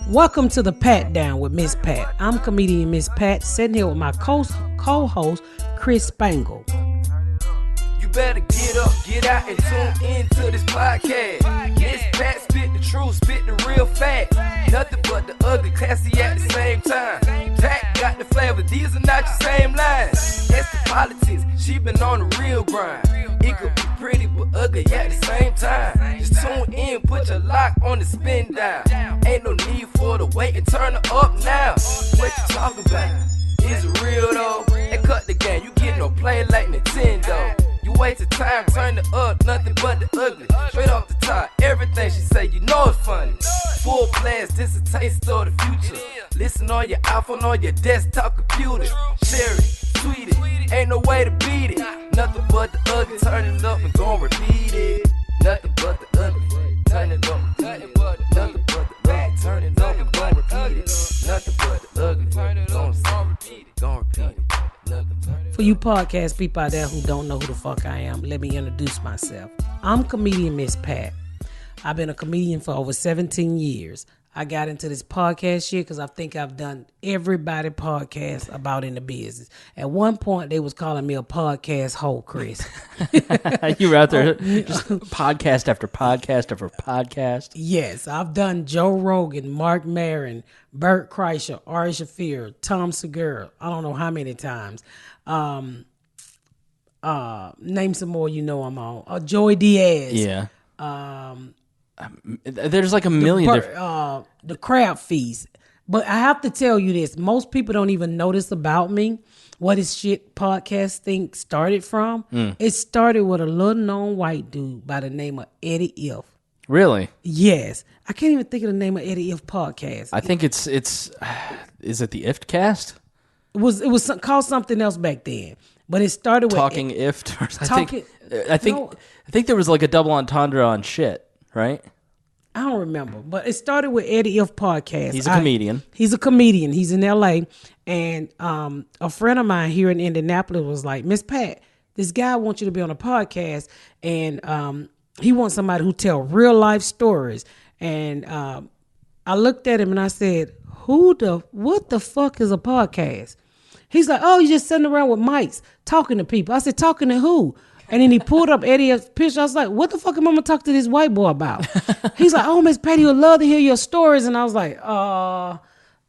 Welcome to the Patdown with Miss Pat. I'm comedian Miss Pat, sitting here with my co-host, Chris Spangle. You better get up, get out, and tune into this podcast. Miss Pat spit the truth, spit the real fact. Nothing but the ugly, classy at the same time. Pat got the flavor, these are not your same lines. That's the politics, she been on the real grind. It could be pretty but ugly at the same time. Just tune in, put your lock on the spin down. Ain't no need for the wait and turn it up now. What you talking about? Is it real though? And cut the game, you get no play like Nintendo. You wasted time, turn it up, nothing but the ugly. Straight off the top, everything she say, you know it's funny. Full blast, this a taste of the future. Listen on your iPhone, on your desktop computer. Share it, tweet it, ain't no way to beat it. Nothing but the ugly, turn it up and gon' repeat it. Nothing but the ugly, turn it up, nothing but the ugly, turn it up and gon' repeat it. Nothing but the ugly, gon' repeat it, gon' repeat it. For you podcast people out there who don't know who the fuck I am, let me introduce myself. I'm comedian Miss Pat. I've been a comedian for over 17 years. I got into this podcast shit because I think I've done everybody podcast about in the business. At one point, they was calling me a podcast hoe, Chris. You were out there just podcast after podcast after podcast. Yes, I've done Joe Rogan, Mark Maron, Bert Kreischer, Ari Shaffir, Tom Segura. I don't know how many times. Name some more you know I'm on. Joey Diaz. Yeah. There's like a million different. The Crab Feast. But I have to tell you this. Most people don't even know this about me. What this shit podcast thing started from. It started with a little known white dude by the name of Eddie If. Really? Yes. I can't even think of the name of Eddie If podcast. I think it's is it the Ift cast? It was called something else back then. But it started with Talking Ift. I think there was like a double entendre on shit, right? I don't remember, but it started with Eddie If podcast. He's a comedian. He's a comedian. He's in L.A. And a friend of mine here in Indianapolis was like, Miss Pat, this guy wants you to be on a podcast, and he wants somebody who tell real life stories. And I looked at him and I said, what the fuck is a podcast? He's like, oh, you just sitting around with mics talking to people. I said, talking to who? And then he pulled up Eddie's picture. I was like, what the fuck am I going to talk to this white boy about? He's like, oh, Miss Patty would love to hear your stories. And I was like, I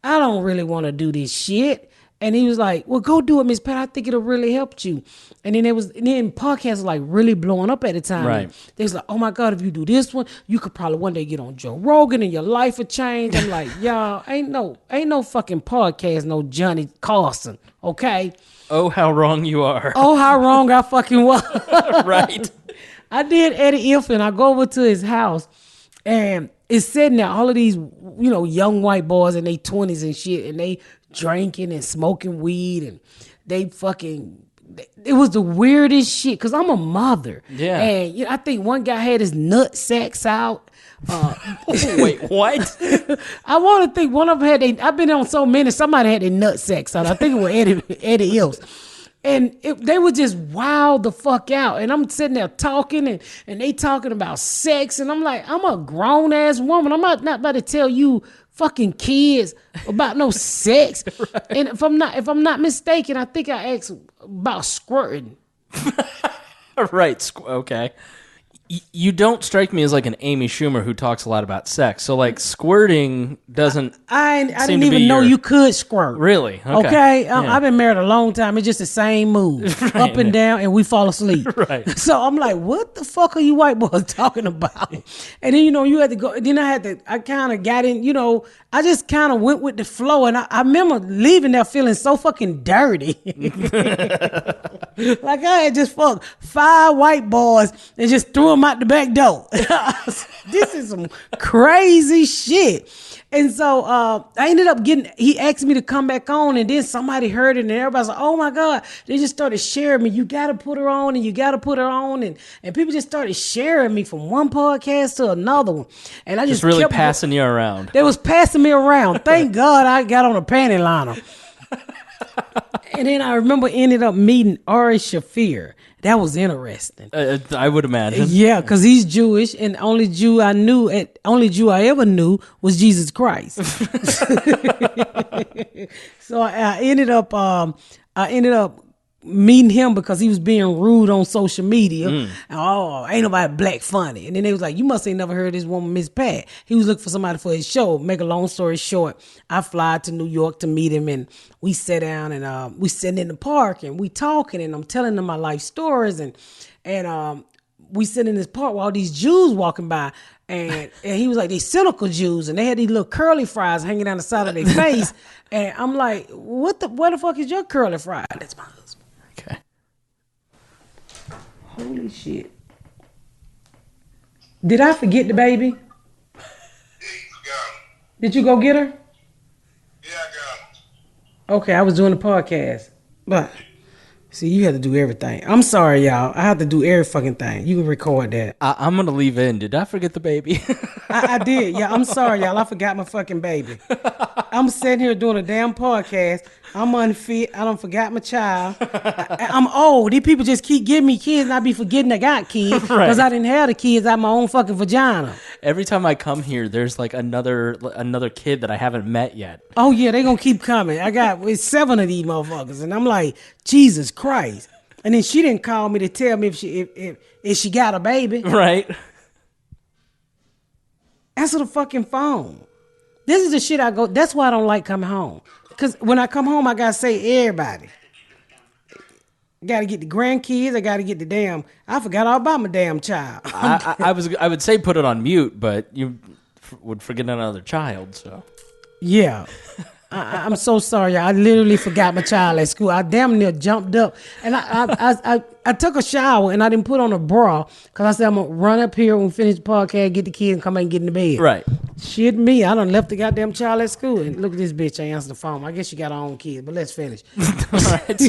don't really want to do this shit. And he was like, well, go do it, Miss Pat. I think it'll really help you. And then podcasts was like really blowing up at the time. Right. They was like, oh my God, if you do this one, you could probably one day get on Joe Rogan and your life would change. I'm like, y'all, ain't no fucking podcast, no Johnny Carson, okay? Oh, how wrong you are. Oh, how wrong I fucking was. Right. I did Eddie If, and I go over to his house, and it's sitting there, all of these, young white boys in their 20s and shit, and they drinking and smoking weed, and they fucking, it was the weirdest shit, because I'm a mother. Yeah. And I think one guy had his nut sacks out. Wait, what? I want to think one of them had I've been on so many, somebody had their nut sacks out. I think it was Eddie Ills. And they were just wild the fuck out. And I'm sitting there talking and they talking about sex. And I'm like, I'm a grown ass woman. I'm not about to tell you fucking kids about no sex. Right. And if I'm not mistaken, I think I asked about squirting. Right. Okay. You don't strike me as like an Amy Schumer who talks a lot about sex. So like squirting doesn't. I didn't even know you could squirt. Really? Okay. Yeah. I've been married a long time. It's just the same move, right, up and down, and we fall asleep. Right. So I'm like, what the fuck are you white boys talking about? And then you had to go. Then I kind of got in. I just kind of went with the flow, and I remember leaving there feeling so fucking dirty. Like I had just fucked 5 white boys and just threw them out the back door. This is some crazy shit. And so I ended up he asked me to come back on, and then somebody heard it, and everybody's like, oh my God. They just started sharing me. You got to put her on, and you got to put her on. And people just started sharing me from one podcast to another one. And I just really passing you around. They was passing me around. Thank God I got on a panty liner. And then I remember ended up meeting Ari Shaffir. That was interesting. I would imagine. Yeah, because he's Jewish, and only Jew I ever knew was Jesus Christ. So I ended up meeting him because he was being rude on social media. Ain't nobody black funny. And then they was like, you must ain't never heard this woman, Miss Pat. He was looking for somebody for his show. Make a long story short, I fly to New York to meet him, and we sat down and we sitting in the park and we talking, and I'm telling him my life stories, and we sitting in this park while all these Jews walking by, and he was like, they cynical Jews, and they had these little curly fries hanging down the side of their face. And I'm like, where the fuck is your curly fry? That's my husband. Okay. Holy shit. Did I forget the baby? Yeah, you forgot. Did you go get her? Yeah, I got him. Okay, I was doing the podcast. But, see, you had to do everything. I'm sorry, y'all. I have to do every fucking thing. You can record that. I'm going to leave in. Did I forget the baby? I did. Yeah, I'm sorry, y'all. I forgot my fucking baby. I'm sitting here doing a damn podcast. I'm unfit. I done forgot my child. I'm old. These people just keep giving me kids, and I be forgetting I got kids because I didn't have the kids out my own fucking vagina. Every time I come here, there's like another kid that I haven't met yet. Oh yeah, they gonna keep coming. It's 7 of these motherfuckers, and I'm like, Jesus Christ. And then she didn't call me to tell me if she got a baby. Right. Answer the fucking phone. This is the shit I go. That's why I don't like coming home. Because when I come home, I got to say everybody. I got to get the grandkids. I got to get the damn. I forgot all about my damn child. I would say put it on mute, but you would forget another child. So yeah. I'm so sorry. I literally forgot my child at school. I damn near jumped up, and I took a shower and I didn't put on a bra because I said I'm gonna run up here when we finish the podcast, get the kids, and come back and get in the bed. Right. Shit me. I done left the goddamn child at school, and look at this bitch. I answered the phone. I guess she got her own kids, but let's finish. All right.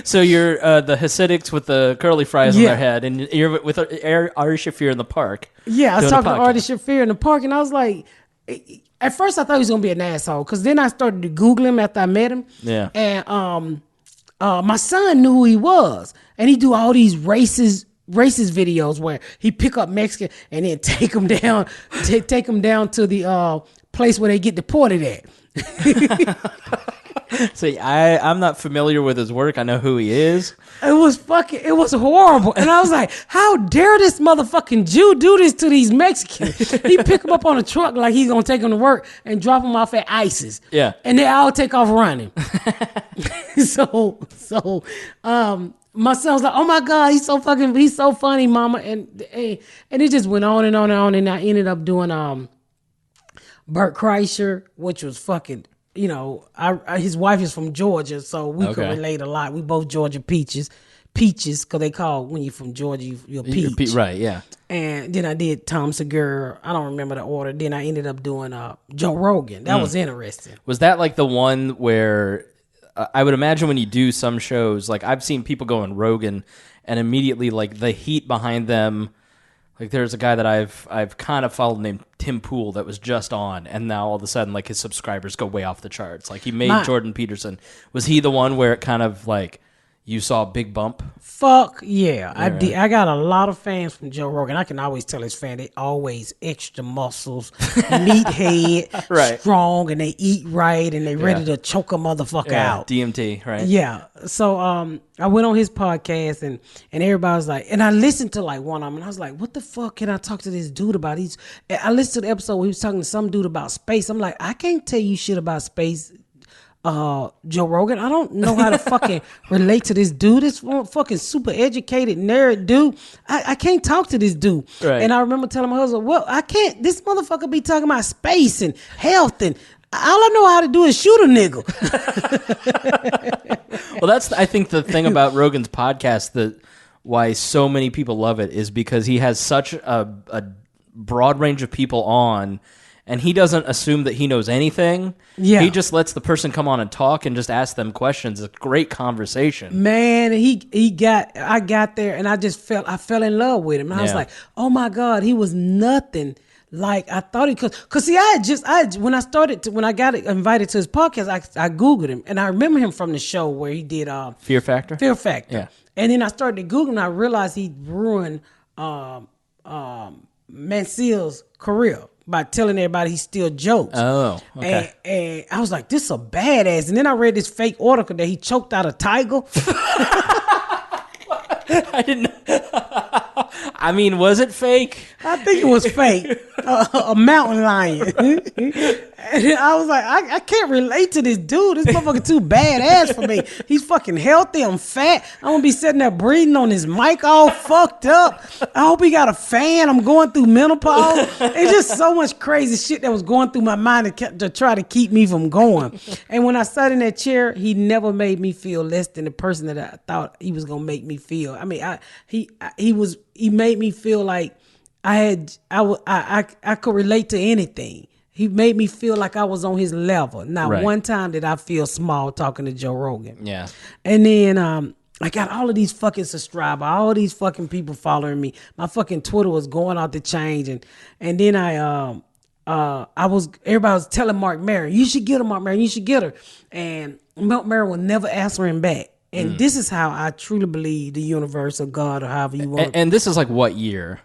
So you're the Hasidics with the curly fries on their head, and you're with Ari Shafir in the park. Yeah, I was talking to Ari Shafir in the park, and I was like. At first, I thought he was gonna be an asshole, because then I started to Google him after I met him. Yeah. And my son knew who he was, and he do all these racist videos where he pick up Mexican and then take them down to the place where they get deported at. See, I'm not familiar with his work. I know who he is. It was horrible. And I was like, how dare this motherfucking Jew do this to these Mexicans? He pick them up on a truck like he's going to take them to work and drop them off at ISIS. Yeah. And they all take off running. So, my son was like, oh my God, he's so funny, mama. And it just went on and on and on. And I ended up doing Bert Kreischer, which was fucking, his wife is from Georgia, so we could relate a lot. We both Georgia peaches, because they call when you're from Georgia, you're a peach. Right, yeah. And then I did Tom Segura. I don't remember the order. Then I ended up doing Joe Rogan. That was interesting. Was that like the one where I would imagine when you do some shows, like I've seen people go on Rogan and immediately like the heat behind them. Like there's a guy that I've kind of followed named Tim Pool that was just on, and now all of a sudden like his subscribers go way off the charts. Like he made Jordan Peterson. Was he the one where it kind of like you saw a big bump? Fuck yeah. I did. I got a lot of fans from Joe Rogan. I can always tell his fan they always extra muscles, meathead, right. strong, and they eat right, and they ready to choke a motherfucker out. DMT, right? Yeah. So I went on his podcast and everybody was like, and I listened to like one of them, and I was like, what the fuck can I talk to this dude about? I listened to the episode where he was talking to some dude about space. I'm like, I can't tell you shit about space. Joe Rogan, I don't know how to fucking relate to this dude. This fucking super educated nerd dude. I can't talk to this dude. Right. And I remember telling my husband, well, I can't. This motherfucker be talking about space and health, and all I know how to do is shoot a nigga. Well, that's I think the thing about Rogan's podcast that why so many people love it is because he has such a broad range of people on. And he doesn't assume that he knows anything. Yeah. He just lets the person come on and talk and just ask them questions. It's a great conversation. Man, I got there and I fell in love with him. And I was like, oh my God, he was nothing like I thought he could. Cause see, when I got invited to his podcast, I Googled him, and I remember him from the show where he did Fear Factor. Fear Factor. Yeah. And then I started to Google, and I realized he ruined Mansell's career by telling everybody he still jokes. Oh, okay. And I was like, this is a badass. And then I read this fake article that he choked out a tiger. I didn't. I mean, was it fake? I think it was fake. A mountain lion. And I was like, I can't relate to this dude. This motherfucker too badass for me. He's fucking healthy. I'm fat. I'm gonna be sitting there breathing on his mic all fucked up. I hope he got a fan. I'm going through menopause. It's just so much crazy shit that was going through my mind to try to keep me from going. And when I sat in that chair, he never made me feel less than the person that I thought he was gonna make me feel. I mean, he made me feel like I could relate to anything. He made me feel like I was on his level. Not one time did I feel small talking to Joe Rogan. Yeah. And then I got all of these fucking subscribers, all these fucking people following me. My fucking Twitter was going out the change, and then everybody was telling Mark Maron, you should get her, Mark Maron, you should get her. And Mark Maron will never answer him back. And this is how I truly believe the universe or God or however you want. And this is like what year?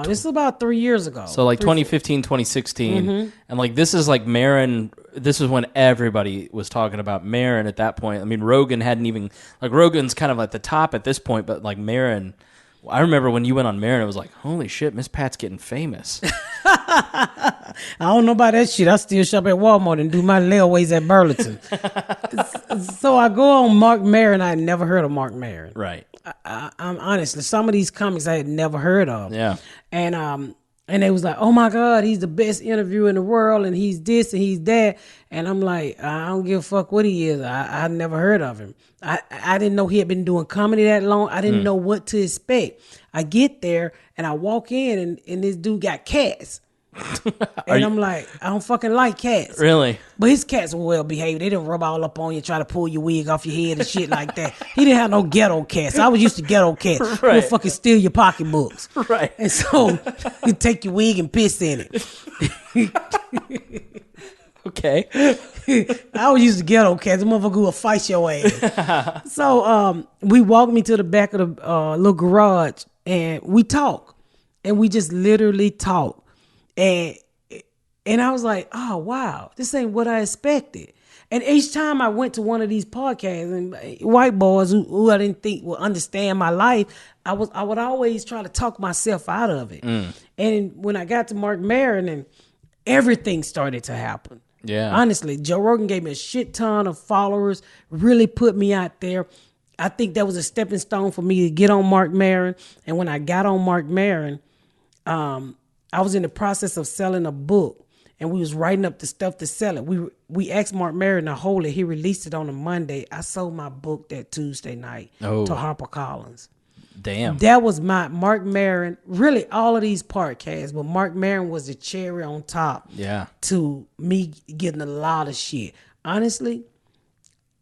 This is about 3 years ago. So like 2015, 2016. And like this is like Maron. This is when everybody was talking about Maron at that point. I mean, Rogan hadn't even, like Rogan's kind of at the top at this point, but like Maron, I remember when you went on Maron, it was like, holy shit, Miss Pat's getting famous. I don't know about that shit. I still shop at Walmart and do my layaways at Burlington. So I go on Mark Maron. I had never heard of Mark Maron. Right. I'm honestly, some of these comics I had never heard of. Yeah. And they was like, oh my God, he's the best interviewer in the world, and he's this and he's that. And I'm like, I don't give a fuck what he is. I never heard of him. I didn't know he had been doing comedy that long. I didn't know what to expect. I get there and I walk in and this dude got cats. And I'm like, I don't fucking like cats. Really? But his cats were well behaved. They didn't rub all up on you, try to pull your wig off your head and shit like that. He didn't have no ghetto cats. I was used to ghetto cats. Who would fucking steal your pocketbooks. Right. And so you take your wig and piss in it. Okay. I was used to ghetto cats. The motherfucker will fight your ass. So we walked me to the back of the little garage and we talk. And we just literally talk. And I was like, oh, wow, this ain't what I expected. And each time I went to one of these podcasts, and white boys who I didn't think would understand my life, I would always try to talk myself out of it. And when I got to Mark Maron, and everything started to happen. Yeah. Honestly, Joe Rogan gave me a shit ton of followers, really put me out there. I think that was a stepping stone for me to get on Mark Maron. And when I got on Mark Maron, I was in the process of selling a book, and we was writing up the stuff to sell it. We asked Mark Maron to hold it. He released it on a Monday. I sold my book that Tuesday night to HarperCollins. Damn. That was my Mark Maron. Really, all of these podcasts, but Mark Maron was the cherry on top. Yeah. To me getting a lot of shit. Honestly,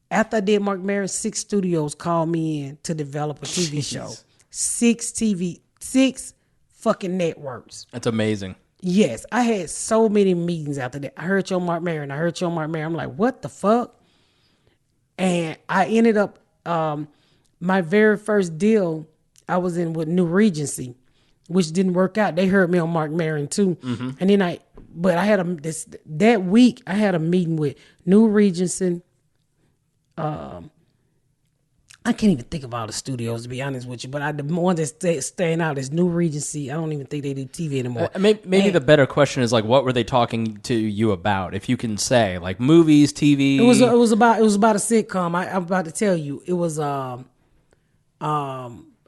after I did Mark Maron, 6 studios called me in to develop a TV show. 6 fucking networks. That's amazing. Yes, I had so many meetings after that. I heard you on Mark Maron. I'm like, what the fuck? And I ended up, my very first deal I was in with New Regency, which didn't work out. They heard me on Mark Maron too. And then that week I had a meeting with New Regency. I can't even think of all the studios, to be honest with you, but the one that's staying out is New Regency. I don't even think they do TV anymore. Maybe the better question is like, what were they talking to you about? If you can say, like movies, TV. It was about a sitcom. I'm about to tell you. It was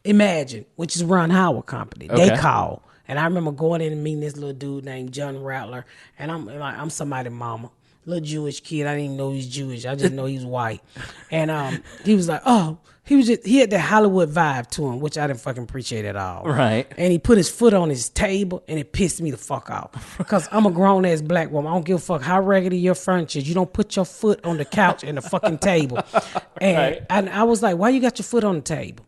Imagine, which is Ron Howard company. Okay. They called, and I remember going in and meeting this little dude named John Rattler, and I'm somebody's mama. Little Jewish kid. I didn't even know he was Jewish. I just know he was white. And he was like, oh, he had that Hollywood vibe to him, which I didn't fucking appreciate at all. Right. And he put his foot on his table, and it pissed me the fuck off. Because I'm a grown-ass black woman. I don't give a fuck how raggedy your furniture is. You don't put your foot on the couch and the fucking table. And, and I was like, why you got your foot on the table?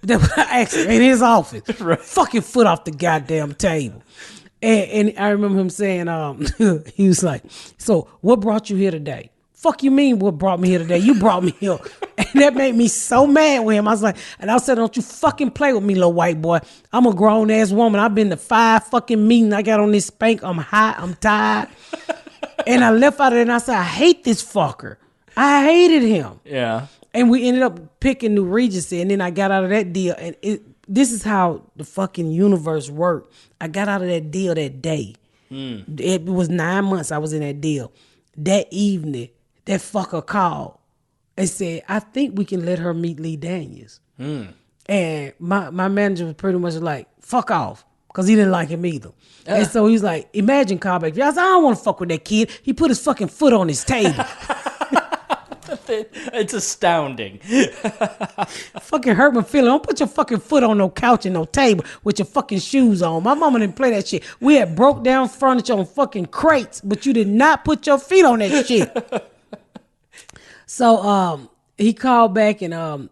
That's what I asked him in his office. Fucking foot off the goddamn table. And I remember him saying, he was like, so what brought you here today? Fuck you mean what brought me here today? You brought me here. And that made me so mad with him. I was like, and I said, don't you fucking play with me, little white boy. I'm a grown ass woman. I've been to 5 fucking meetings. I got on this spank. I'm hot. I'm tired. And I left out of there and I said, I hate this fucker. I hated him. Yeah. And we ended up picking New Regency. And then I got out of that deal. And this is how the fucking universe worked. I got out of that deal that day. It was 9 months I was in that deal. That evening, that fucker called and said, I think we can let her meet Lee Daniels. And my manager was pretty much like, fuck off. Because he didn't like him either. And so he's like, imagine callback. I said, I don't want to fuck with that kid. He put his fucking foot on his table. It's astounding. Fucking hurt my feeling. Don't put your fucking foot on no couch and no table with your fucking shoes on. My mama didn't play that shit. We had broke down furniture on fucking crates, but you did not put your feet on that shit. So he called back and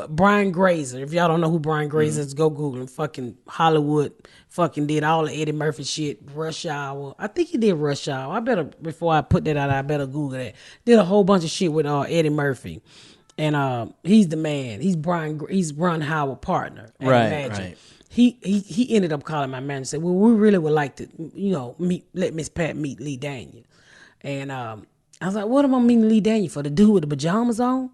Brian Grazer. If y'all don't know who Brian Grazer is, go Google him. Fucking Hollywood. Fucking did all the Eddie Murphy shit. Rush Hour. I think he did Rush Hour. I better, before I put that out, I better Google that. Did a whole bunch of shit with Eddie Murphy. And he's the man. He's Ron Howard's partner. Right. He ended up calling my manager and said, well, we really would like to, let Miss Pat meet Lee Daniels. And I was like, what am I meeting Lee Daniels for? The dude with the pajamas on?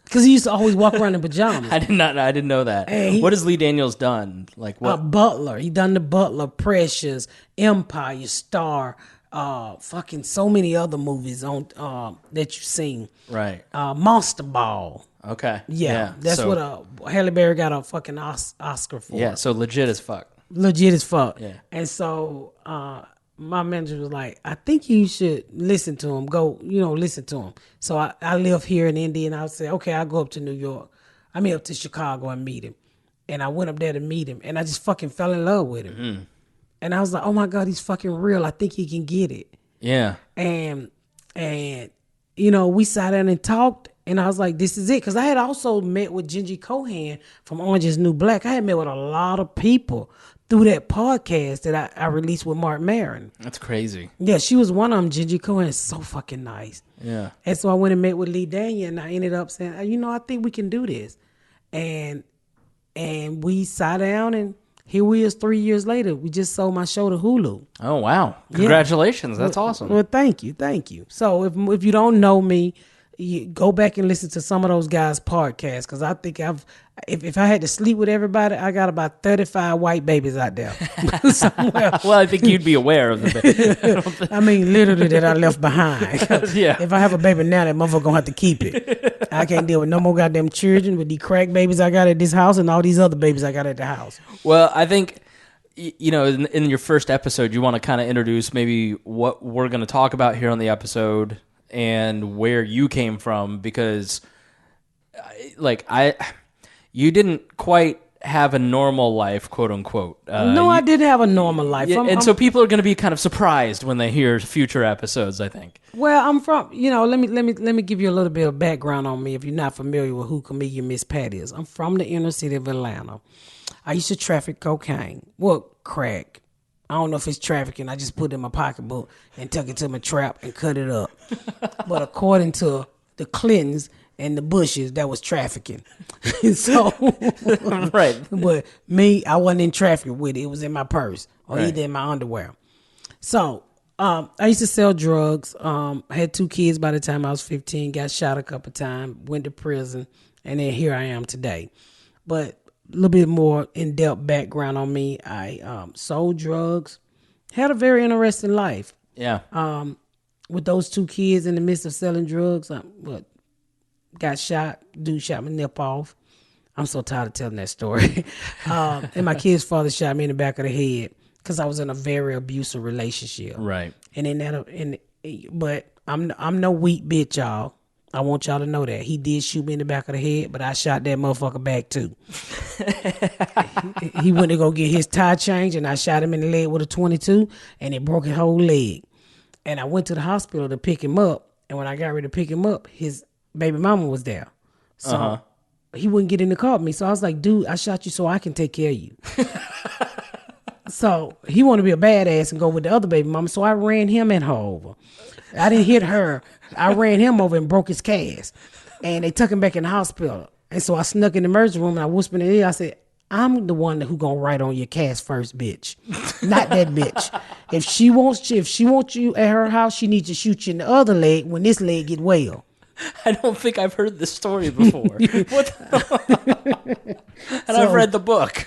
Because he used to always walk around in pajamas. I didn't know that. What has Lee Daniels done? Like what? Butler. He done The Butler, Precious, Empire, Star, fucking so many other movies on that you've seen. Right. Monster Ball. Okay. Yeah. That's what Halle Berry got a fucking Oscar for. Yeah. So legit as fuck. Legit as fuck. Yeah. And so my manager was like, I think you should listen to him. Go, listen to him. So I live here in Indy, and I said, okay, I'll go up to New York. Up to Chicago and meet him. And I went up there to meet him, and I just fucking fell in love with him. Mm-hmm. And I was like, oh my God, he's fucking real. I think he can get it. Yeah. And we sat down and talked, and I was like, this is it. Because I had also met with Gingy Cohan from Orange is New Black. I had met with a lot of people through that podcast that I released with Mark Maron. That's crazy. Yeah, she was one of them. Gingy Cohan is so fucking nice. Yeah. And so I went and met with Lee Daniel, and I ended up saying, I think we can do this. And we sat down, and here we is 3 years later. We just sold my show to Hulu. Oh, wow. Congratulations. Yeah. That's awesome. Well, thank you. So if you don't know me, you go back and listen to some of those guys' podcasts, because I think if I had to sleep with everybody, I got about 35 white babies out there somewhere. Well, I think you'd be aware of the baby. Literally that I left behind. Yeah. If I have a baby now, that motherfucker gonna have to keep it. I can't deal with no more goddamn children with these crack babies I got at this house and all these other babies I got at the house. Well, I think, in your first episode, you want to kind of introduce maybe what we're going to talk about here on the episode and where you came from, because you didn't quite have a normal life, quote unquote. I didn't have a normal life. So people are going to be kind of surprised when they hear future episodes, I think. Well, I'm from, let me give you a little bit of background on me if you're not familiar with who comedian Miss Pat is. I'm from the inner city of Atlanta. I used to traffic cocaine. Well, crack. I don't know if it's trafficking. I just put it in my pocketbook and took it to my trap and cut it up. But according to the Clintons and the Bushes, that was trafficking. So, right. But me, I wasn't in traffic with it. It was in my purse or either in my underwear. So I used to sell drugs. I had 2 kids by the time I was 15. Got shot a couple times. Went to prison, and then here I am today. But a little bit more in-depth background on me. I sold drugs, had a very interesting life. Yeah. With those 2 kids in the midst of selling drugs, got shot. Dude shot my nip off. I'm so tired of telling that story. And my kid's father shot me in the back of the head because I was in a very abusive relationship. Right. And but I'm no weak bitch, y'all. I want y'all to know that. He did shoot me in the back of the head, but I shot that motherfucker back too. He went to go get his tire changed, and I shot him in the leg with a 22, and it broke his whole leg. And I went to the hospital to pick him up, and when I got ready to pick him up, his baby mama was there. So he wouldn't get in the car with me. So I was like, dude, I shot you so I can take care of you. So he wanted to be a badass and go with the other baby mama. So I ran him and her over. I didn't hit her. I ran him over and broke his cast. And they took him back in the hospital. And so I snuck in the emergency room and I whispered in the ear. I said, I'm the one who gonna write on your cast first, bitch. Not that bitch. If she wants you at her house, she needs to shoot you in the other leg when this leg get well. I don't think I've heard this story before. I've read the book.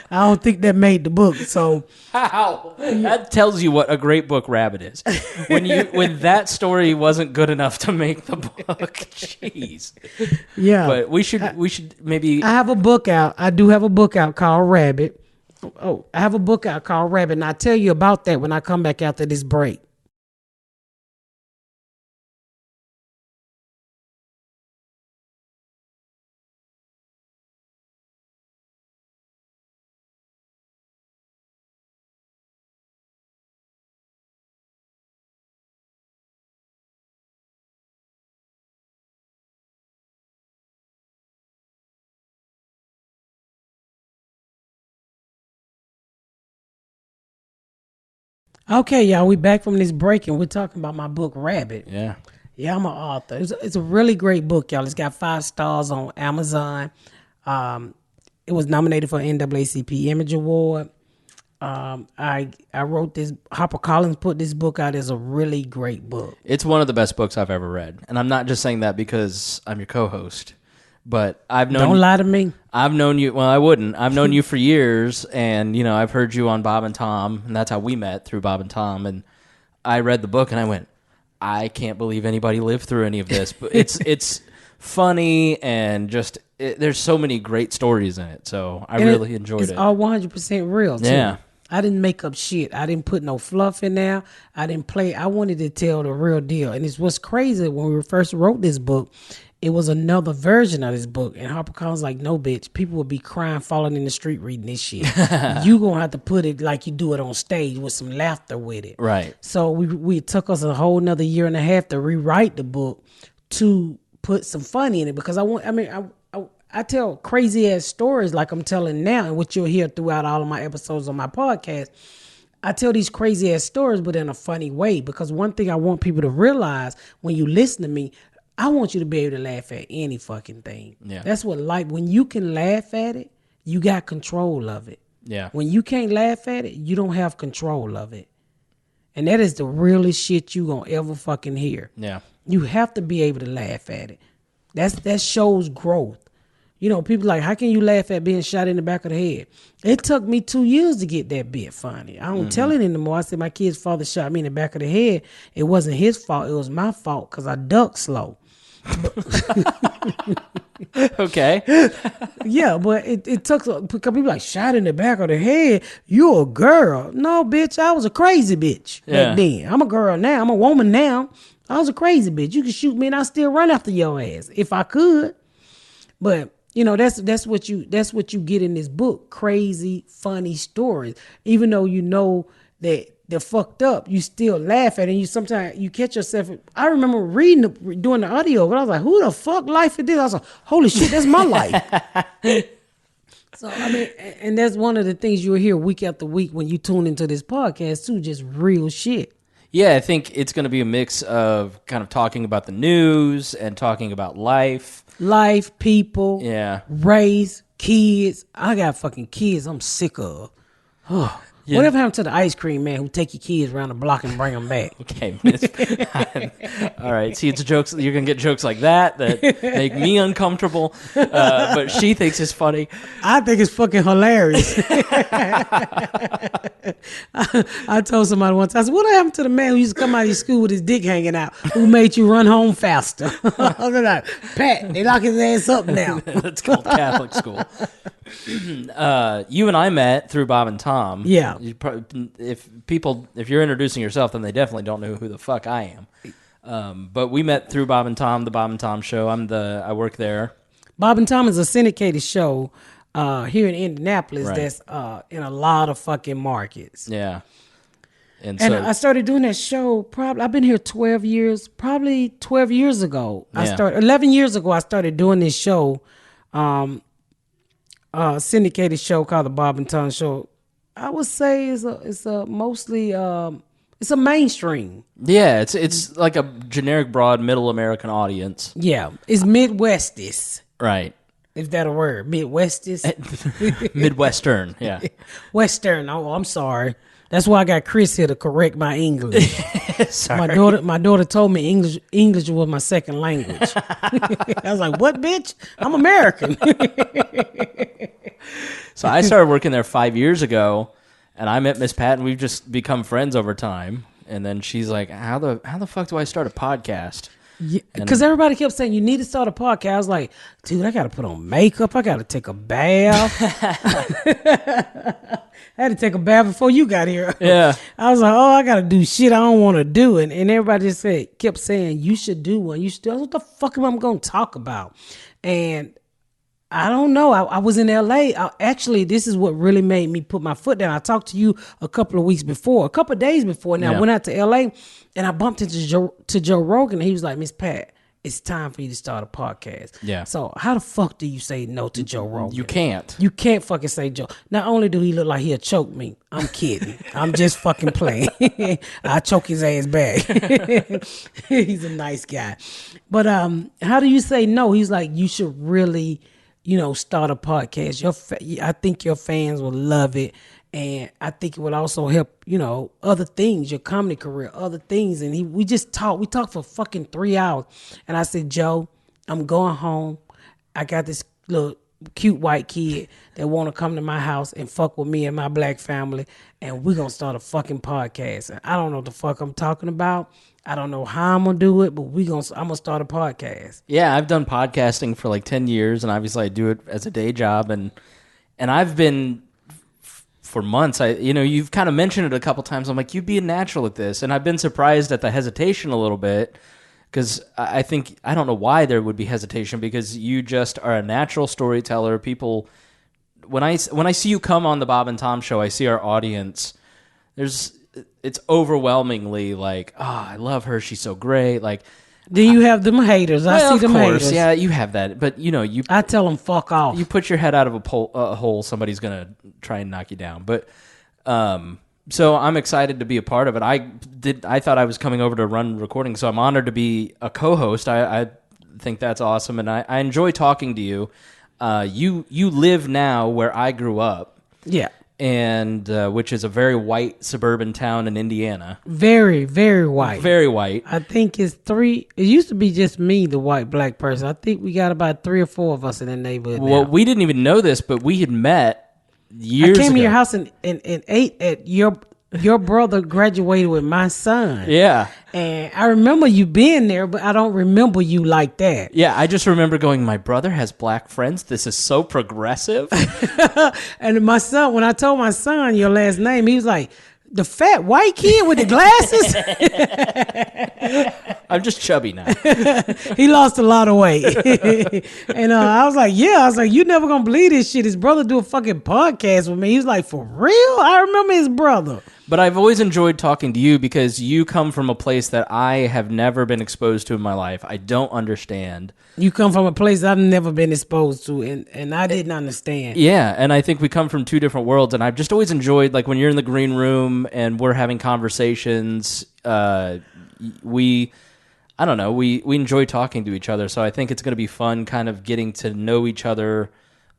I don't think that made the book. So how? That tells you what a great book Rabbit is. When that story wasn't good enough to make the book. Jeez. Yeah. But we should maybe. I have a book out. I do have a book out called Rabbit. Oh, I have a book out called Rabbit, and I'll tell you about that when I come back after this break. Okay, y'all, we back from this break and we're talking about my book Rabbit. Yeah. Yeah, I'm an author. It's a really great book, y'all. It's got 5 stars on Amazon. It was nominated for an NAACP Image Award. I wrote this. HarperCollins put this book out as a really great book. It's one of the best books I've ever read, and I'm not just saying that because I'm your co-host. But I've known. Don't lie to me. I've known you. Well, I wouldn't. I've known you for years, and I've heard you on Bob and Tom, and that's how we met, through Bob and Tom. And I read the book, and I went, I can't believe anybody lived through any of this. But it's funny, and just there's so many great stories in it. So I really enjoyed it. It's all 100% real too. Yeah. I didn't make up shit. I didn't put no fluff in there. I didn't play. I wanted to tell the real deal. And it's what's crazy, when we first wrote this book, it was another version of this book. And HarperCollins was like, no, bitch. People would be crying, falling in the street reading this shit. You going to have to put it like you do it on stage with some laughter with it. Right. So we took us a whole another year and a half to rewrite the book to put some funny in it. Because I tell crazy ass stories like I'm telling now, and what you'll hear throughout all of my episodes on my podcast. I tell these crazy ass stories, but in a funny way. Because one thing I want people to realize when you listen to me, I want you to be able to laugh at any fucking thing. Yeah. That's what life, when you can laugh at it, you got control of it. Yeah. When you can't laugh at it, you don't have control of it. And that is the realest shit you gonna ever fucking hear. Yeah. You have to be able to laugh at it. That shows growth. People like, how can you laugh at being shot in the back of the head? It took me 2 years to get that bit funny. I don't tell it anymore. I said my kid's father shot me in the back of the head. It wasn't his fault. It was my fault because I ducked slow. Okay. Yeah, but it took, because people like, shot in the back of the head, you a girl. No, bitch, I was a crazy bitch back then. I'm a girl now. I'm a woman now. I was a crazy bitch. You can shoot me and I still run after your ass if I could. But that's what you get in this book. Crazy, funny stories. Even though you know that they're fucked up, you still laugh at it. And you sometimes you catch yourself. I remember doing the audio, but I was like, who the fuck life is this? I was like, holy shit, that's my life. So and that's one of the things you'll hear week after week when you tune into this podcast too, just real shit. Yeah, I think it's going to be a mix of kind of talking about the news and talking about life. Life, people, race, kids. I got fucking kids I'm sick of. Yeah. Whatever happened to the ice cream man who take your kids around the block and bring them back? Okay, all right. See, it's jokes. You're gonna get jokes like that make me uncomfortable, but she thinks it's funny. I think it's fucking hilarious. I told somebody once. I said, "What happened to the man who used to come out of school with his dick hanging out, who made you run home faster?" I was like, "Pat, they lock his ass up now." That's called Catholic school. You and I met through Bob and Tom. Yeah. If you're introducing yourself, then they definitely don't know who the fuck I am. But we met through Bob and Tom, the Bob and Tom show. I work there. Bob and Tom is a syndicated show here in Indianapolis that's in a lot of fucking markets. Yeah. And I started doing that show I've been here 12 years, probably 12 years ago. 11 years ago I started doing this show, syndicated show called the Bob and Tom Show. I would say it's a mostly it's a mainstream. Yeah, it's like a generic, broad, middle American audience. Yeah, it's Midwestis, Right. if that a word. Midwestis, Midwestern, yeah. Western. Oh, I'm sorry. That's why I got Chris here to correct my English. Sorry. My daughter told me English was my second language. I was like, "What, bitch? I'm American." So I started working there 5 years ago, and I met Miss Pat, and we've just become friends over time. And then she's like, "How the fuck do I start a podcast?" Because everybody kept saying, you need to start a podcast. I was like, dude, I got to put on makeup. I got to take a bath. I had to take a bath before you got here. Yeah. I was like, oh, I got to do shit I don't want to do. And everybody just kept saying, you should do one. You should do. What the fuck am I going to talk about? And I don't know. I was in L.A. Actually, this is what really made me put my foot down. I talked to you a couple of days before. And I went out to L.A. and I bumped into Joe Rogan. And he was like, Miss Pat, it's time for you to start a podcast. Yeah. So how the fuck do you say no to Joe Rogan? You can't. You can't fucking say Joe. Not only do he look like he'll choke me, I'm kidding. I'm just fucking playing. I choke his ass back. He's a nice guy. But how do you say no? He's like, you should really, start a podcast. I think your fans will love it. And I think it would also help, other things, your comedy career, other things. And we talked for fucking 3 hours. And I said, Joe, I'm going home. I got this little cute white kid that want to come to my house and fuck with me and my black family. And we're going to start a fucking podcast. And I don't know what the fuck I'm talking about. I don't know how I'm going to do it, but I'm going to start a podcast. Yeah, I've done podcasting for like 10 years, and obviously I do it as a day job. And I've been... for months, you've kind of mentioned it a couple times. I'm like, you'd be a natural at this. And I've been surprised at the hesitation a little bit because I don't know why there would be hesitation because you just are a natural storyteller. People, when I see you come on the Bob and Tom show, I see our audience. It's overwhelmingly like, I love her. She's so great. Like, then you have them haters. I see them haters. Yeah, you have that. But, I tell them fuck off. You put your head out of a hole, somebody's going to try and knock you down. But so I'm excited to be a part of it. I thought I was coming over to run recording, so I'm honored to be a co-host. I think that's awesome, and I enjoy talking to you. You live now where I grew up. Yeah. And which is a very white suburban town in Indiana. Very, very white. Very white. I think it's 3. It used to be just me, the white black person. I think we got about 3 or 4 of us in the neighborhood. Well, we didn't even know this, but we had met years ago. I came to your house and ate at your brother graduated with my son. Yeah. And I remember you being there, but I don't remember you like that. Yeah, I just remember going, my brother has black friends. This is so progressive. And my son, when I told my son your last name, he was like, the fat white kid with the glasses? I'm just chubby now. He lost a lot of weight. And I was like, you never gonna believe this shit. His brother do a fucking podcast with me. He was like, for real? I remember his brother. But I've always enjoyed talking to you because you come from a place that I have never been exposed to in my life. I don't understand. You come from a place I've never been exposed to, and I didn't understand. Yeah, and I think we come from 2 different worlds, and I've just always enjoyed, like, when you're in the green room and we're having conversations, we enjoy talking to each other, so I think it's going to be fun kind of getting to know each other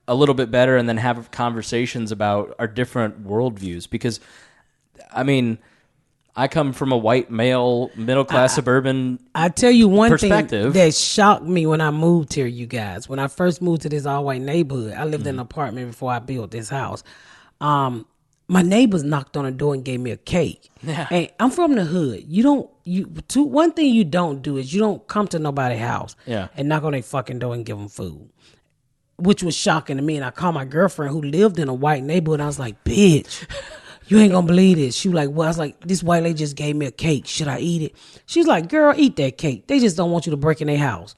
a little bit better and then have conversations about our different worldviews, because... I mean, I come from a white male, middle-class suburban I tell you one thing perspective. That shocked me when I moved here, you guys. When I first moved to this all-white neighborhood, I lived in an apartment before I built this house. My neighbors knocked on the door and gave me a cake. Yeah. And I'm from the hood. One thing you don't do is you don't come to nobody's house and knock on their fucking door and give them food, which was shocking to me. And I called my girlfriend who lived in a white neighborhood, and I was like, bitch, you ain't gonna believe this. She was like, well, I was like, this white lady just gave me a cake. Should I eat it? She was like, girl, eat that cake. They just don't want you to break in their house.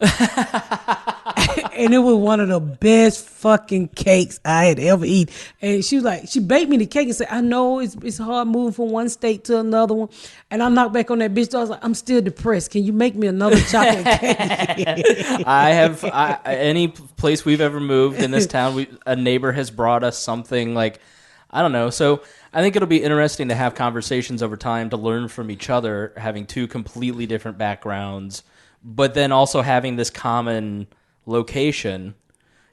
And it was one of the best fucking cakes I had ever eaten. And she was like, she baked me the cake and said, I know it's hard moving from one state to another one. And I knocked back on that bitch. So I was like, I'm still depressed. Can you make me another chocolate cake? Any place we've ever moved in this town, a neighbor has brought us something like, I don't know. So I think it'll be interesting to have conversations over time to learn from each other, having two completely different backgrounds, but then also having this common location,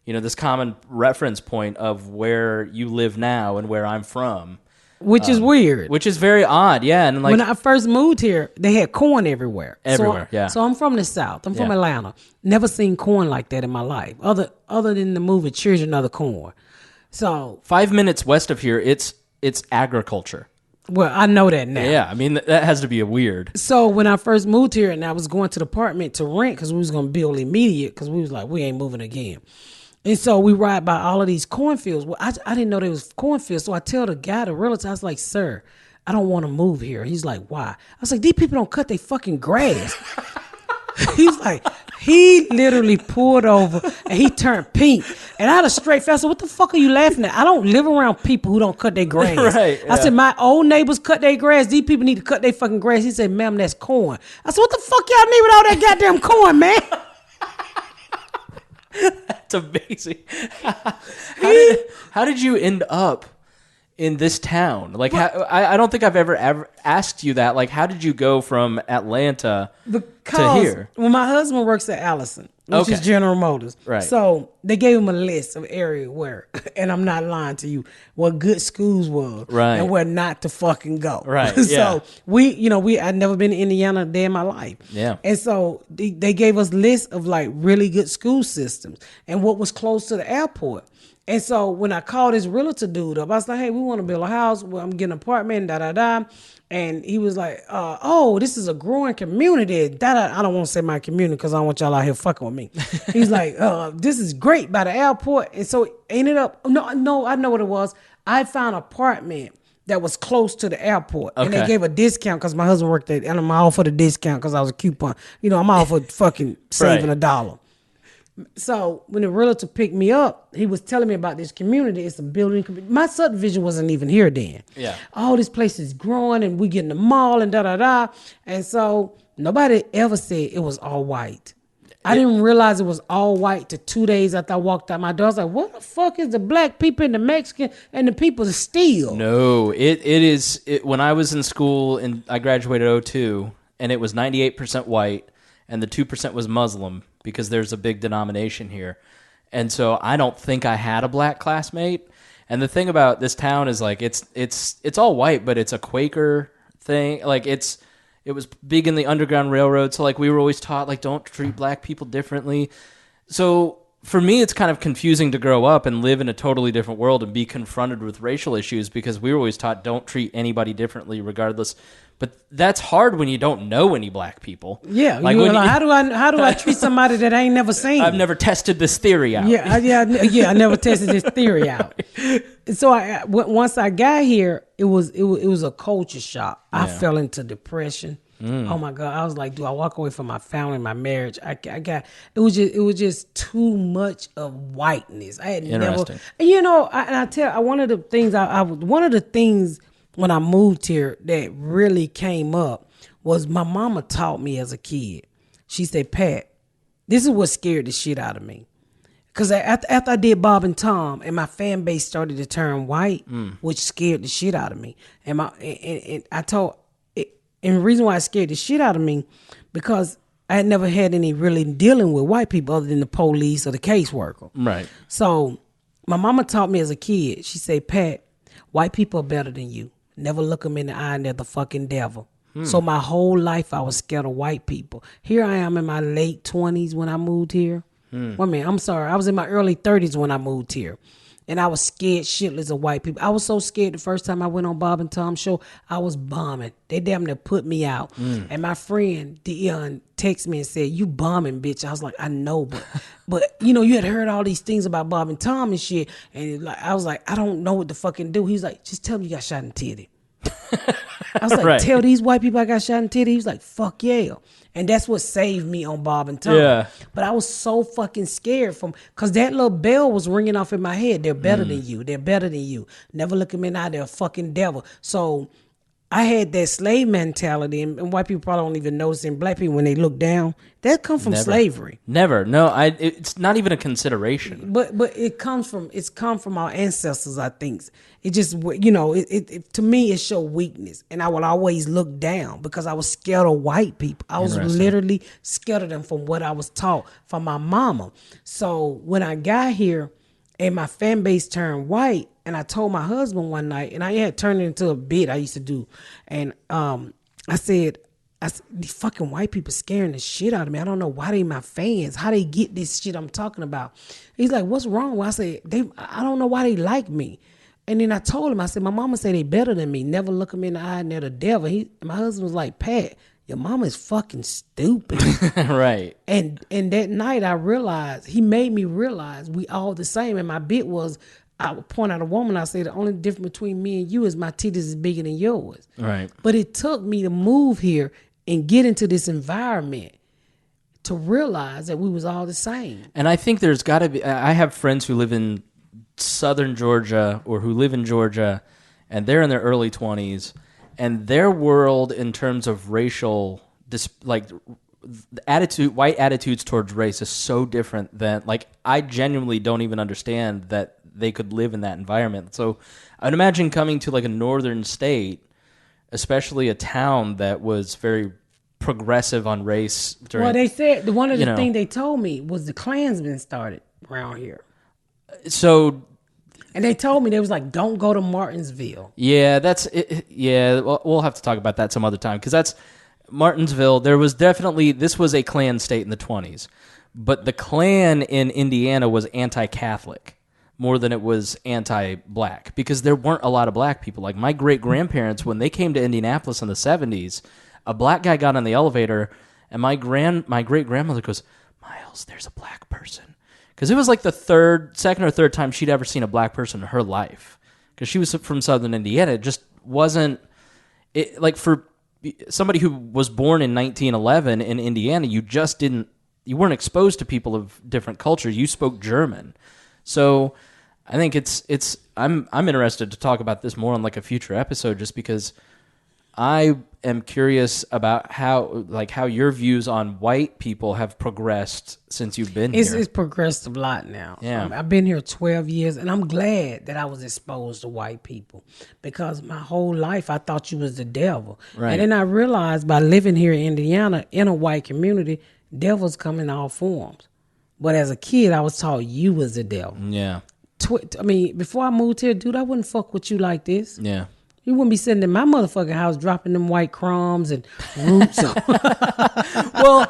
this common reference point of where you live now and where I'm from. Which is weird. Which is very odd, yeah. And when I first moved here, they had corn everywhere. Everywhere, yeah. So I'm from the South. I'm from Atlanta. Never seen corn like that in my life, other than the movie Children of the Corn. So 5 minutes west of here, it's agriculture. Well, I know that now. Yeah, I mean, that has to be a weird. So when I first moved here and I was going to the apartment to rent because we was going to build immediate because we was like, we ain't moving again. And so we ride by all of these cornfields. Well, I didn't know there was cornfields. So I tell the guy, the realtor, I was like, sir, I don't want to move here. He's like, why? I was like, these people don't cut their fucking grass. He's like, he literally pulled over and he turned pink. And I had a straight face. I said, what the fuck are you laughing at? I don't live around people who don't cut their grass. Right, yeah. I said, my old neighbors cut their grass. These people need to cut their fucking grass. He said, ma'am, that's corn. I said, what the fuck y'all need with all that goddamn corn, man? That's amazing. How did you end up in this town? Like, I don't think I've ever asked you that. Like, how did you go from Atlanta to here? Well, my husband works at Allison, which is General Motors. Right. So they gave him a list of area where, and I'm not lying to you, what good schools was, right, and where not to fucking go. Right. So I'd never been to Indiana a day in my life. Yeah. And so they gave us lists of like really good school systems and what was close to the airport. And so when I called this realtor dude up, I was like, hey, we want to build a house. Well, I'm getting an apartment, da-da-da. And he was like, this is a growing community. I don't want to say my community because I don't want y'all out here fucking with me. He's like, this is great by the airport. And so it ended up, no, I know what it was. I found an apartment that was close to the airport. Okay. And they gave a discount because my husband worked there. And I'm all for the discount because I was a coupon. I'm all for fucking saving $1. So when the realtor picked me up, he was telling me about this community. It's a building. My subdivision wasn't even here then. Yeah. All this place is growing and we get in the mall and da-da-da. And so nobody ever said it was all white. I didn't realize it was all white till 2 days after I walked out my door. I was like, what the fuck is the black people and the Mexican and the people still? No, it is. When I was in school and I graduated 2002 and it was 98% white and the 2% was Muslim, because there's a big denomination here. And so I don't think I had a black classmate. And the thing about this town is like it's all white, but it's a Quaker thing. Like it was big in the Underground Railroad, so like we were always taught like don't treat black people differently. So for me it's kind of confusing to grow up and live in a totally different world and be confronted with racial issues because we were always taught don't treat anybody differently regardless. But that's hard when you don't know any black people. Yeah, like how do I treat somebody that I ain't never seen? I've never tested this theory out. Yeah, I never tested this theory out. And so once I got here, it was a culture shock. I fell into depression. Oh my God, I was like, do I walk away from my family, my marriage? It was just too much of whiteness. I had never, and one of the things when I moved here that really came up was my mama taught me as a kid. She said, Pat, this is what scared the shit out of me. Because after I did Bob and Tom and my fan base started to turn white, which scared the shit out of me. And the reason why it scared the shit out of me, because I had never had any really dealing with white people other than the police or the caseworker. Right. So my mama taught me as a kid, she said, Pat, white people are better than you. Never look them in the eye and they're the fucking devil. So my whole life I was scared of white people. Here I am in my late 20s when I moved here. Well, man, I'm sorry. I was in my early 30s when I moved here. And I was scared shitless of white people. I was so scared the first time I went on Bob and Tom's show, I was bombing. They damn near put me out. And my friend Dion texted me and said, you bombing, bitch. I was like, I know, but you had heard all these things about Bob and Tom and shit. And I was like, I don't know what to fucking do. He's like, just tell me you got shot in the titty. I was like, right. Tell these white people I got shot in the titty. He was like, fuck yeah. And that's what saved me on Bob and Tom. Yeah. But I was so fucking scared because that little bell was ringing off in my head. They're better than you. They're better than you. Never look at me now. They're a fucking devil. So I had that slave mentality, and white people probably don't even notice in black people when they look down. That comes from slavery. Never. No, it's not even a consideration. But it comes from our ancestors, I think. It just, you know, it to me, it showed weakness. And I would always look down because I was scared of white people. I was literally scared of them from what I was taught from my mama. So when I got here and my fan base turned white, and I told my husband one night, and I had turned it into a bit I used to do. And I said, these fucking white people scaring the shit out of me. I don't know why they my fans. How they get this shit I'm talking about. He's like, what's wrong? Well, I said, I don't know why they like me. And then I told him, I said, my mama said they better than me. Never look them in the eye and they're the devil. My husband was like, Pat, your mama is fucking stupid. Right. And that night I realized, he made me realize we all the same. And my bit was, I would point out a woman, I say the only difference between me and you is my titties is bigger than yours. Right. But it took me to move here and get into this environment to realize that we was all the same. And I think there's got to be, I have friends who live in southern Georgia or who live in Georgia, and they're in their early 20s, and their world in terms of racial, white attitudes towards race is so different than, like, I genuinely don't even understand that they could live in that environment. So I'd imagine coming to like a northern state, especially a town that was very progressive on race. Well, they said one of the things they told me was the Klansmen started around here. So, and they told me, they was like, don't go to Martinsville. Yeah, that's it. Yeah, we'll have to talk about that some other time, because that's Martinsville. There was definitely, this was a Klan state in the 20s, but the Klan in Indiana was anti-Catholic more than it was anti-black, because there weren't a lot of black people. Like my great-grandparents, when they came to Indianapolis in the 70s, a black guy got on the elevator, and my great-grandmother goes, Miles, there's a black person. Because it was like the second or third time she'd ever seen a black person in her life. Because she was from southern Indiana. It just wasn't, like for somebody who was born in 1911 in Indiana, you weren't exposed to people of different cultures. You spoke German. So I think I'm interested to talk about this more on like a future episode, just because I am curious about how your views on white people have progressed since you've been here. It's progressed a lot now. Yeah. I've been here 12 years, and I'm glad that I was exposed to white people, because my whole life I thought you was the devil. Right. And then I realized by living here in Indiana in a white community, devils come in all forms. But as a kid, I was taught you was the devil. Yeah. Before I moved here, dude, I wouldn't fuck with you like this. Yeah. You wouldn't be sitting in my motherfucking house dropping them white crumbs and roots. Well,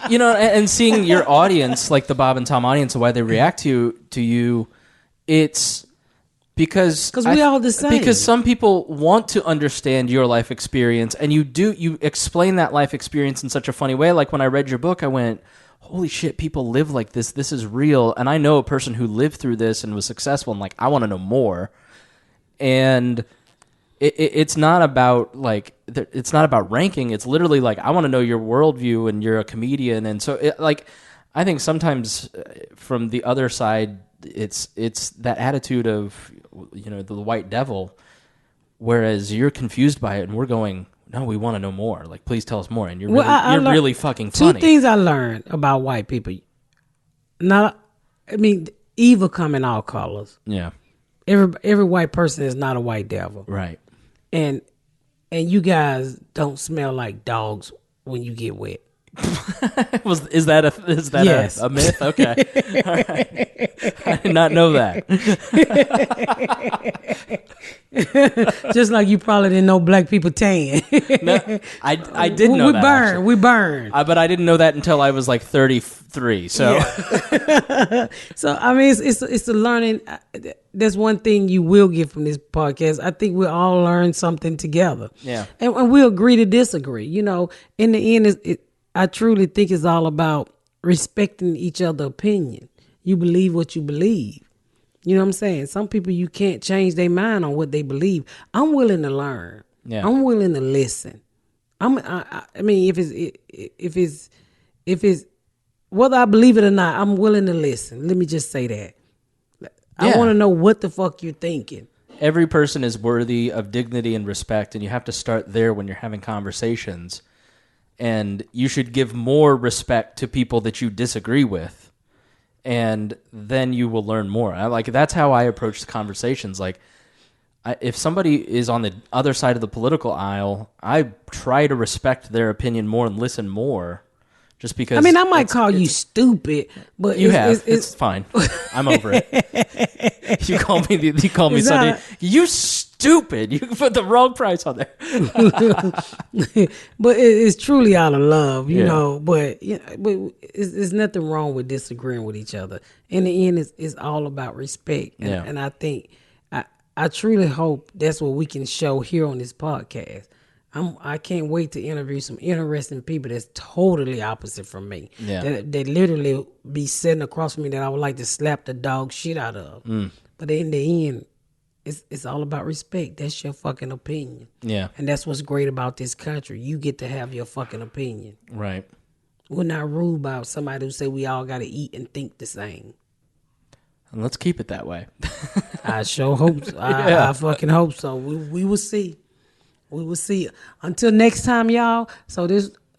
and seeing your audience, like the Bob and Tom audience, and why they react to you, it's because we all the same. Because some people want to understand your life experience, and you explain that life experience in such a funny way. Like when I read your book, I went, holy shit, people live like this. This is real. And I know a person who lived through this and was successful, and like, I want to know more. And it's not about it's not about ranking. It's literally like, I want to know your worldview, and you're a comedian. And so I think sometimes from the other side, it's that attitude of, the white devil, whereas you're confused by it and we're going, no, we want to know more. Like, please tell us more. And you're really fucking funny. Two things I learned about white people. Evil come in all colors. Yeah. Every white person is not a white devil. Right. And you guys don't smell like dogs when you get wet. Is that yes. a myth? Okay. All right. I did not know that. Just like you probably didn't know black people tan. No, I did know that. We burn. But I didn't know that until I was like 33. So, yeah. So it's a learning. There's one thing you will get from this podcast. I think we all learn something together. Yeah. And we'll agree to disagree. In the end, I truly think it's all about respecting each other's opinion. You believe what you believe. You know what I'm saying? Some people, you can't change their mind on what they believe. I'm willing to learn. Yeah. I'm willing to listen. If it's whether I believe it or not, I'm willing to listen. Let me just say that. I want to know what the fuck you're thinking. every person is worthy of dignity and respect, and you have to start there when you're having conversations. And you should give more respect to people that you disagree with, and then you will learn more. That's how I approach the conversations. Like, if somebody is on the other side of the political aisle, I try to respect their opinion more and listen more. Just because I might call you stupid, but it's fine. I'm over it. You call me something. You stupid. You put the wrong price on there. But it's truly out of love, you know. But it's nothing wrong with disagreeing with each other. In the end, it's all about respect, and I think I truly hope that's what we can show here on this podcast. I can't wait to interview some interesting people that's totally opposite from me. Yeah. That literally be sitting across from me that I would like to slap the dog shit out of. But in the end, it's all about respect. That's your fucking opinion. Yeah. And that's what's great about this country. You get to have your fucking opinion. Right. We're not rude about somebody who say we all got to eat and think the same. And let's keep it that way. I sure hope so. I fucking hope so. We will see. We will see. Until next time, y'all.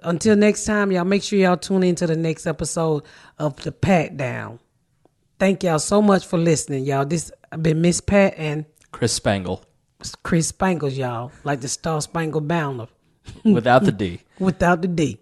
Until next time, y'all, make sure y'all tune into the next episode of the Patdown. Thank y'all so much for listening, y'all. This I've been Miss Pat and Chris Spangle. Chris Spangles, y'all. Like the Star Spangled Banner. Without the D. Without the D.